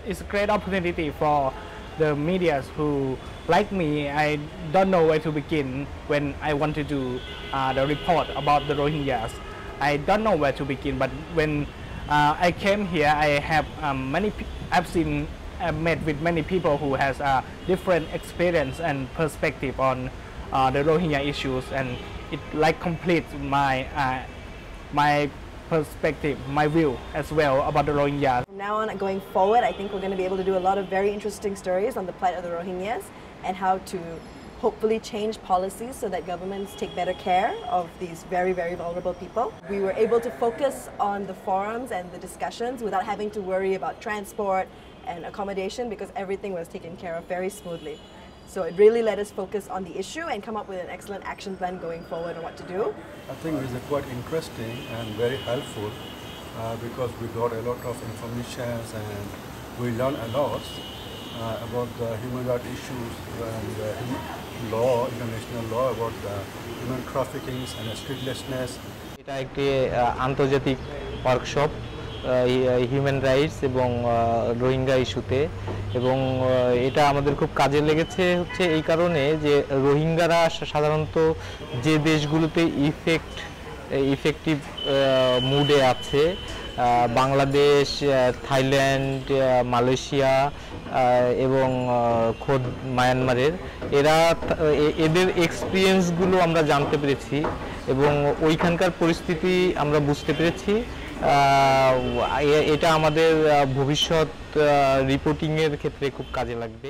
it's a great opportunity for the media who, like me, I don't know where to begin when I want to do the report about the Rohingyas. I don't know where to begin, but when I came here, I have I've met with many people who has a different experience and perspective on the Rohingya issues, and it like completes my perspective, my view as well about the Rohingyas. From now on, going forward, I think we're going to be able to do a lot of very interesting stories on the plight of the Rohingyas and how to hopefully change policies so that governments take better care of these very, very vulnerable people. We were able to focus on the forums and the discussions without having to worry about transport and accommodation because everything was taken care of very smoothly. So it really let us focus on the issue and come up with an excellent action plan going forward on what to do. I think it's quite interesting and very helpful because we got a lot of information and we learned a lot about the human rights issues and law, international law about the human trafficking and statelessness. এটা একটি আন্তর্জাতিক workshop human rights এবং রোহিঙ্গা ইস্যুতে, এবং এটা আমাদের খুব কাজে লেগেছে হচ্ছে এই কারণে যে রোহিঙ্গারা সাধারণত যে দেশগুলোতে ইফেক্টিভ মুডে আছে, বাংলাদেশ, থাইল্যান্ড, মালয়েশিয়া এবং খোদ মায়ানমারের, এদের এক্সপিরিয়েন্সগুলো আমরা জানতে পেরেছি এবং ওইখানকার পরিস্থিতি আমরা বুঝতে পেরেছি। এটা আমাদের ভবিষ্যৎ রিপোর্টিংয়ের ক্ষেত্রে খুব কাজে লাগবে।